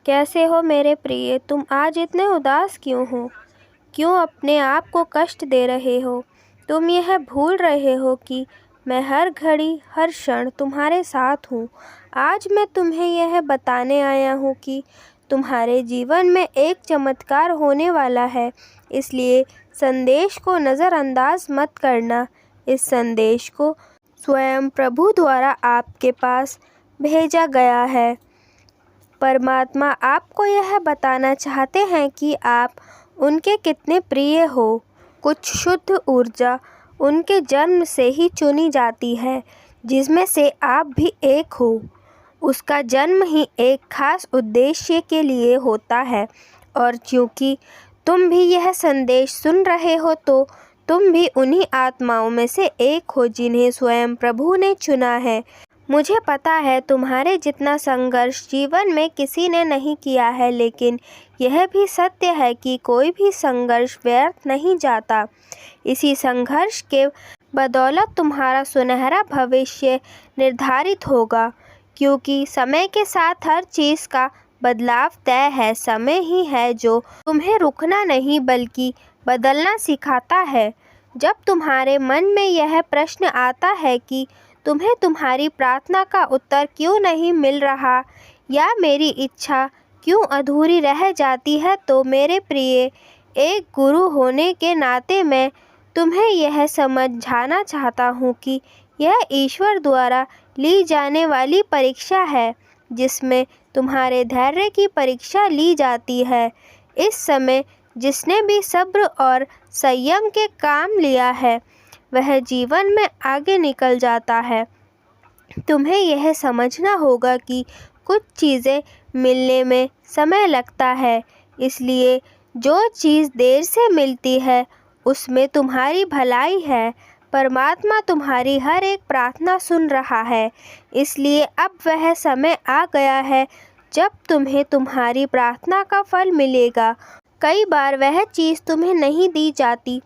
कैसे हो मेरे प्रिय? तुम आज इतने उदास क्यों हो? क्यों अपने आप को कष्ट दे रहे हो? तुम यह भूल रहे हो कि मैं हर घड़ी हर क्षण तुम्हारे साथ हूँ। आज मैं तुम्हें यह बताने आया हूँ कि तुम्हारे जीवन में एक चमत्कार होने वाला है, इसलिए संदेश को नज़रअंदाज मत करना। इस संदेश को स्वयं प्रभु द्वारा आपके पास भेजा गया है। परमात्मा आपको यह बताना चाहते हैं कि आप उनके कितने प्रिय हो। कुछ शुद्ध ऊर्जा उनके जन्म से ही चुनी जाती है, जिसमें से आप भी एक हो। उसका जन्म ही एक खास उद्देश्य के लिए होता है, और क्योंकि तुम भी यह संदेश सुन रहे हो, तो तुम भी उन्हीं आत्माओं में से एक हो जिन्हें स्वयं प्रभु ने चुना है। मुझे पता है तुम्हारे जितना संघर्ष जीवन में किसी ने नहीं किया है, लेकिन यह भी सत्य है कि कोई भी संघर्ष व्यर्थ नहीं जाता। इसी संघर्ष के बदौलत तुम्हारा सुनहरा भविष्य निर्धारित होगा, क्योंकि समय के साथ हर चीज़ का बदलाव तय है। समय ही है जो तुम्हें रुकना नहीं बल्कि बदलना सिखाता है। जब तुम्हारे मन में यह प्रश्न आता है कि तुम्हें तुम्हारी प्रार्थना का उत्तर क्यों नहीं मिल रहा, या मेरी इच्छा क्यों अधूरी रह जाती है, तो मेरे प्रिय, एक गुरु होने के नाते मैं तुम्हें यह समझाना चाहता हूँ कि यह ईश्वर द्वारा ली जाने वाली परीक्षा है, जिसमें तुम्हारे धैर्य की परीक्षा ली जाती है। इस समय जिसने भी सब्र और संयम के काम लिया है, वह जीवन में आगे निकल जाता है। तुम्हें यह समझना होगा कि कुछ चीज़ें मिलने में समय लगता है, इसलिए जो चीज़ देर से मिलती है उसमें तुम्हारी भलाई है। परमात्मा तुम्हारी हर एक प्रार्थना सुन रहा है, इसलिए अब वह समय आ गया है जब तुम्हें तुम्हारी प्रार्थना का फल मिलेगा। कई बार वह चीज़ तुम्हें नहीं दी जाती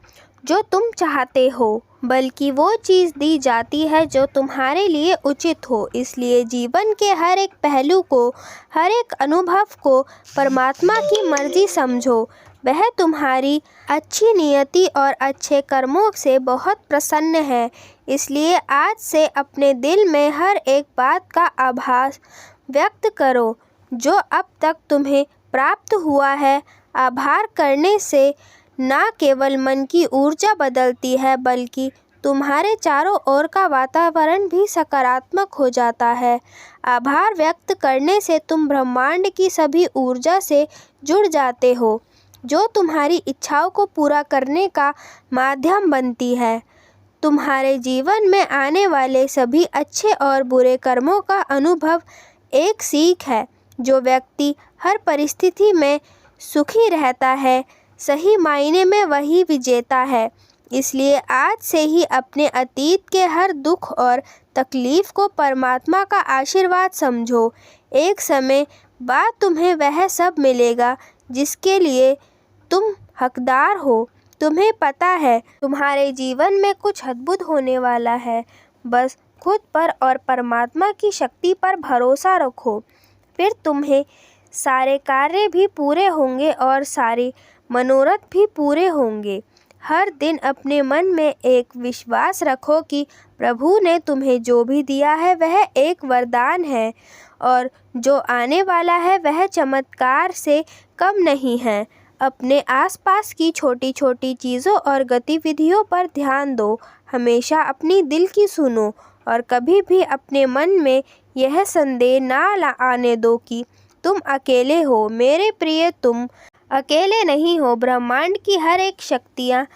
जो तुम चाहते हो, बल्कि वो चीज़ दी जाती है जो तुम्हारे लिए उचित हो। इसलिए जीवन के हर एक पहलू को, हर एक अनुभव को परमात्मा की मर्जी समझो। वह तुम्हारी अच्छी नियति और अच्छे कर्मों से बहुत प्रसन्न है, इसलिए आज से अपने दिल में हर एक बात का आभास व्यक्त करो जो अब तक तुम्हें प्राप्त हुआ है। आभार करने से न केवल मन की ऊर्जा बदलती है, बल्कि तुम्हारे चारों ओर का वातावरण भी सकारात्मक हो जाता है। आभार व्यक्त करने से तुम ब्रह्मांड की सभी ऊर्जा से जुड़ जाते हो, जो तुम्हारी इच्छाओं को पूरा करने का माध्यम बनती है। तुम्हारे जीवन में आने वाले सभी अच्छे और बुरे कर्मों का अनुभव एक सीख है। जो व्यक्ति हर परिस्थिति में सुखी रहता है, सही मायने में वही विजेता है। इसलिए आज से ही अपने अतीत के हर दुख और तकलीफ को परमात्मा का आशीर्वाद समझो। एक समय बाद तुम्हें वह सब मिलेगा जिसके लिए तुम हकदार हो। तुम्हें पता है तुम्हारे जीवन में कुछ अद्भुत होने वाला है। बस खुद पर और परमात्मा की शक्ति पर भरोसा रखो, फिर तुम्हें सारे कार्य भी पूरे होंगे और सारे मनोरथ भी पूरे होंगे। हर दिन अपने मन में एक विश्वास रखो कि प्रभु ने तुम्हें जो भी दिया है वह एक वरदान है, और जो आने वाला है वह चमत्कार से कम नहीं है। अपने आसपास की छोटी छोटी चीज़ों और गतिविधियों पर ध्यान दो। हमेशा अपनी दिल की सुनो, और कभी भी अपने मन में यह संदेह ना आने दो कि तुम अकेले हो। मेरे प्रिय, तुम अकेले नहीं हो। ब्रह्मांड की हर एक शक्तियाँ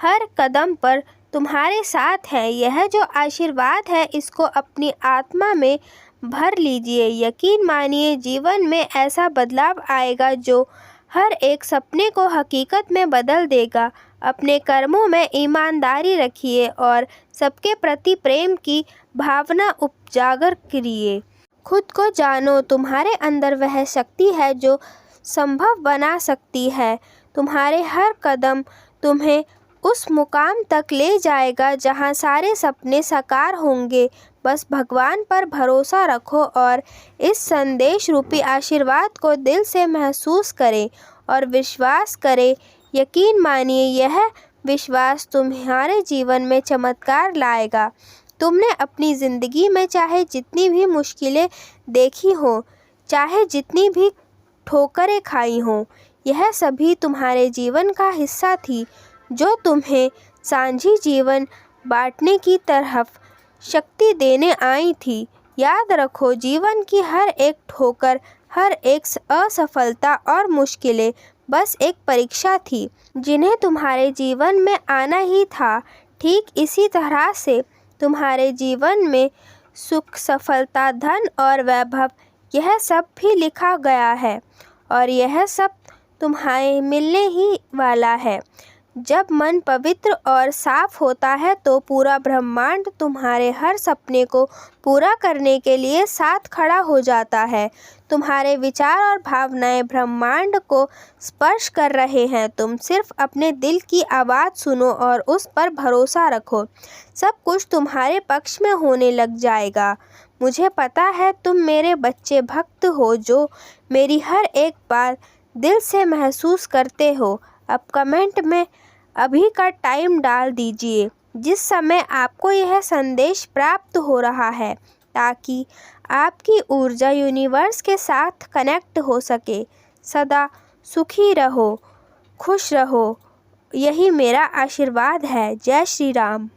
हर कदम पर तुम्हारे साथ है। यह जो आशीर्वाद है, इसको अपनी आत्मा में भर लीजिए। यकीन मानिए, जीवन में ऐसा बदलाव आएगा जो हर एक सपने को हकीकत में बदल देगा। अपने कर्मों में ईमानदारी रखिए और सबके प्रति प्रेम की भावना उजागर करिए। खुद को जानो, तुम्हारे अंदर वह शक्ति है जो संभव बना सकती है। तुम्हारे हर कदम तुम्हें उस मुकाम तक ले जाएगा जहां सारे सपने साकार होंगे। बस भगवान पर भरोसा रखो और इस संदेश रूपी आशीर्वाद को दिल से महसूस करें और विश्वास करें। यकीन मानिए, यह विश्वास तुम्हारे जीवन में चमत्कार लाएगा। तुमने अपनी ज़िंदगी में चाहे जितनी भी मुश्किलें देखी हों, चाहे जितनी भी ठोकरें खाई हों, यह सभी तुम्हारे जीवन का हिस्सा थी जो तुम्हें साझी जीवन बांटने की तरफ शक्ति देने आई थी। याद रखो, जीवन की हर एक ठोकर, हर एक असफलता और मुश्किलें बस एक परीक्षा थी जिन्हें तुम्हारे जीवन में आना ही था। ठीक इसी तरह से तुम्हारे जीवन में सुख, सफलता, धन और वैभव, यह सब भी लिखा गया है और यह सब तुम्हें मिलने ही वाला है। जब मन पवित्र और साफ होता है तो पूरा ब्रह्मांड तुम्हारे हर सपने को पूरा करने के लिए साथ खड़ा हो जाता है। तुम्हारे विचार और भावनाएं ब्रह्मांड को स्पर्श कर रहे हैं। तुम सिर्फ अपने दिल की आवाज़ सुनो और उस पर भरोसा रखो। सब कुछ तुम्हारे पक्ष में होने लग जाएगा। मुझे पता है तुम मेरे बच्चे भक्त हो जो मेरी हर एक बात दिल से महसूस करते हो। अब कमेंट में अभी का टाइम डाल दीजिए जिस समय आपको यह संदेश प्राप्त हो रहा है, ताकि आपकी ऊर्जा यूनिवर्स के साथ कनेक्ट हो सके। सदा सुखी रहो, खुश रहो, यही मेरा आशीर्वाद है। जय श्री राम।